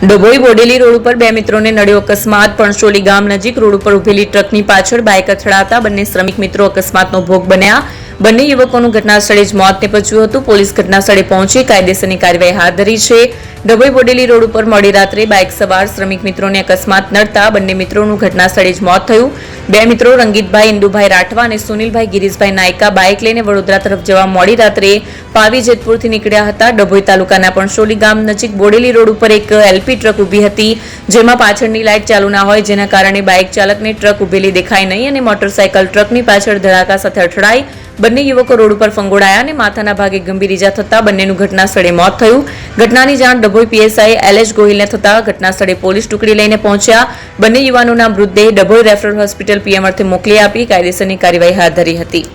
Dabhoi Bodeli road ઉપર બે મિત્રોને નડ્યો અકસ્માત। પણસોલી ગામ નજીક રોડ ઉપર ઉભેલી ટ્રકની પાછળ બાઇક અથડાતા બંને શ્રમિક મિત્રો અકસ્માતનો ભોગ બન્યા। બંને યુવકોનું ઘટનાસ્થળે જ મોત નીપજ્યું હતું। પોલીસ ઘટનાસ્થળે પહોંચી કાયદેસરની કાર્યવાહી હાથ ધરી છે। ડભોઈ બોડેલી રોડ ઉપર મોડી રાત્રે બાઇક સવાર શ્રમિક મિત્રોને અકસ્માત નડતા બંને મિત્રોનું ઘટનાસ્થળે જ મોત થયું। બે મિત્રો રંગીતભાઈ ઇન્દુભાઈ રાઠવા અને સુનિલભાઈ ગિરીશભાઈ નાયકા બાઇક લઈને વડોદરા તરફ જવા મોડી રાત્રે પાવી જેતપુરથી નીકળ્યા હતા। ડભોઈ તાલુકાના પણસોલી ગામ નજીક બોડેલી રોડ ઉપર એક એલપી ટ્રક ઊભી હતી, જેમાં પાછળની લાઇટ ચાલુ ના હોય, જેના કારણે બાઇક ચાલકને ટ્રક ઊભેલી દેખાઈ નહીં અને મોટરસાયકલ ટ્રકની પાછળ ધડાકા સાથે અથડાઈ। બંને યુવકો રોડ ઉપર ફંગોળાયા અને માથાના ભાગે ગંભીર ઈજા થતા બંનેનું ઘટનાસ્થળે મોત થયું। ઘટનાની જાણ ડભોઈ પીએસઆઈ એલએચ ગોહિલને થતા ઘટનાસ્થળે પોલીસ ટુકડી લઈને પહોંચ્યા। બંને યુવાનોના મૃતદેહ ડભોઈ રેફરલ હોસ્પિટલ પીએમ અર્થે મોકલી આપી કાયદેસરની કાર્યવાહી હાથ ધરી હતી।